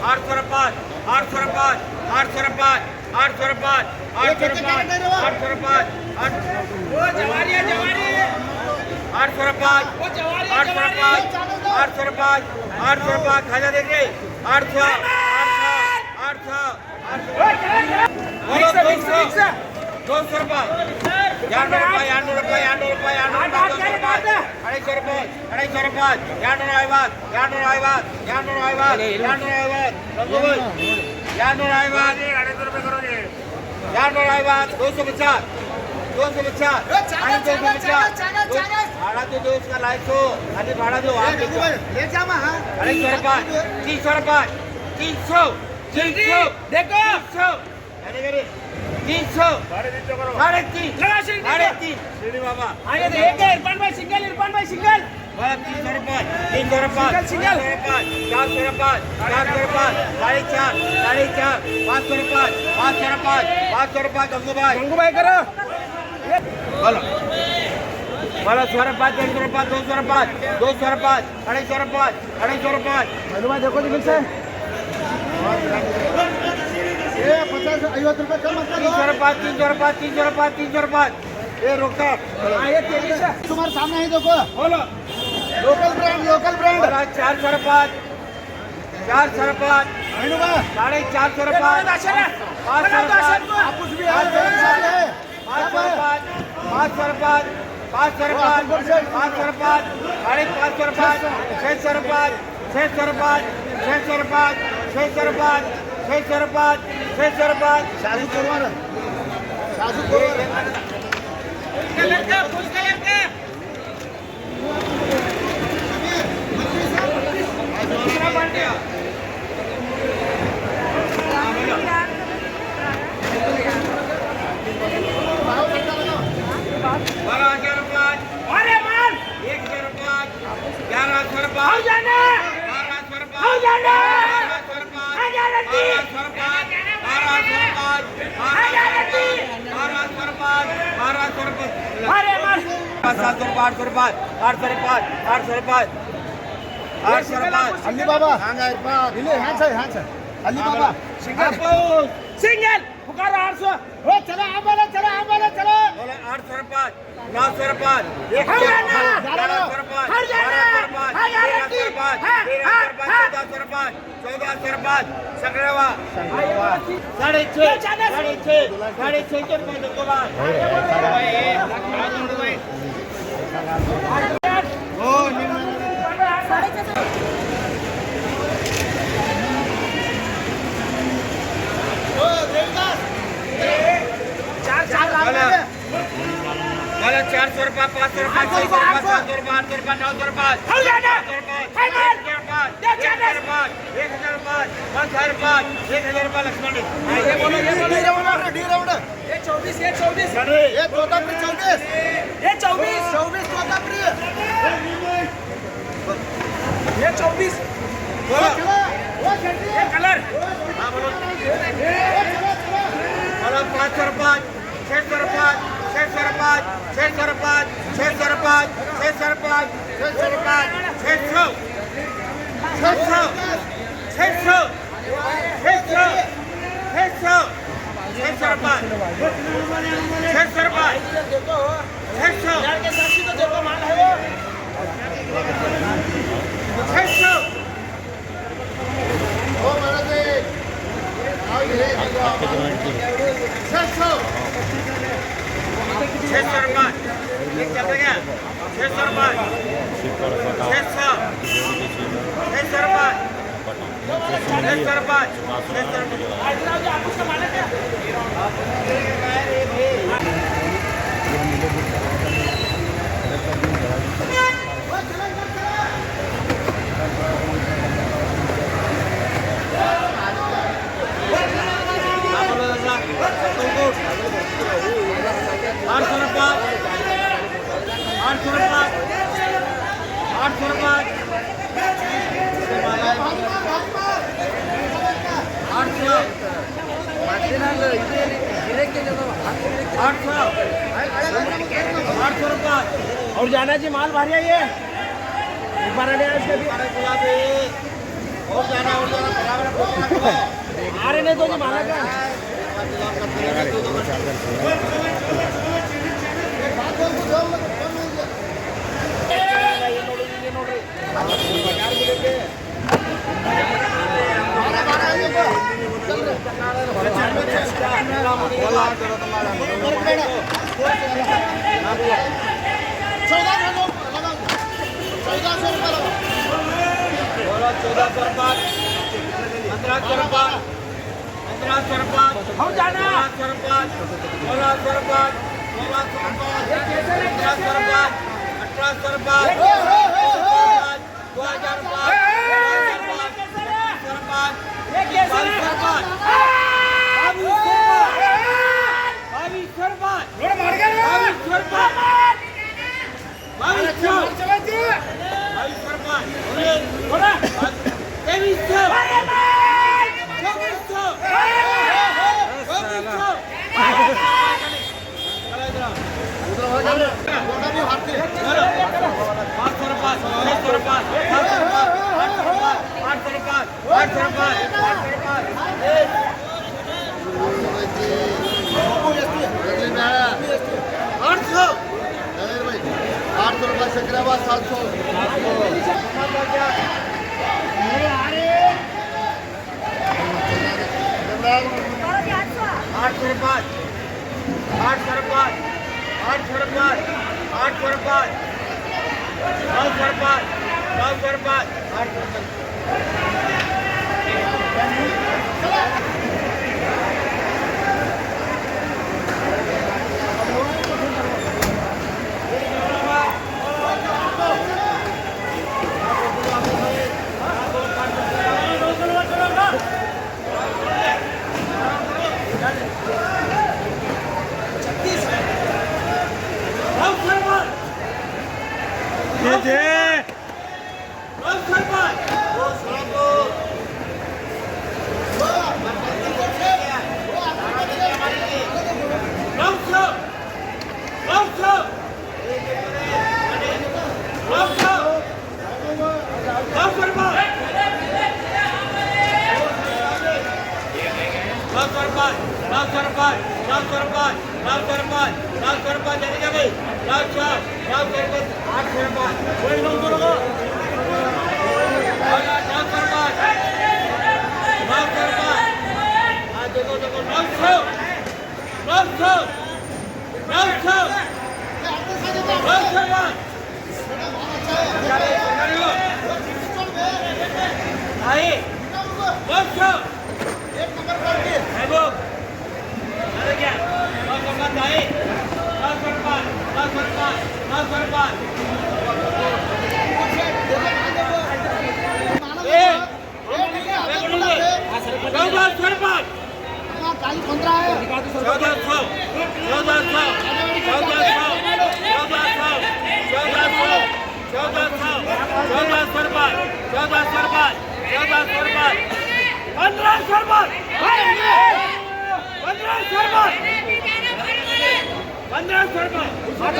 805 805 805 805 805 805 खाजा देख रहे 800 200 रुपये 200 रुपये 300 साढ़े तीन बाबा इरफान भाई सिंगल 300 रुपये 400 रुपये 400 रुपये 500 रुपये 500 रुपये गंगू भाई करो बोलो बोलो 100 रुपये 150 रुपये 200 रुपये 200 रुपये 250 रुपये देखो जी से 50 रुपये कम 300 रुपये 300 रुपये ये रोकता तुम्हारे सामने ही देखो बोलो लोकल ब्रांड 400 रुपये 400 रुपये 450 रुपये 500 रुपये 500 रुपये 600 रुपये 600 रुपये 600 रुपये 600 रुपये 600 रुपये 600 रुपये शाजू करवा अली बाबा अली बाबा सिंगल पुकारो 800 चला आम्हाला 800 रुपये 900 रुपये 1100 रुपये 1400 रुपये सगळेवा 650 400 रुपये 500 रुपये 600 रुपये 700 रुपये 800 रुपये 900 रुपये 1000 रुपये लक्ष्मण ये 24 ये 24 ये कलर बोलो 500 रुपये 600 रुपये 600 रुपये 600 रुपये 600 रुपये 600 रुपये 600 रुपये 600 और जाना जी माल भारी है ये एक बार इसके भी और जाना बराबर फोटो रखो। अरे नहीं तो माला का हम जाना शक्राबाद 700 सरपंच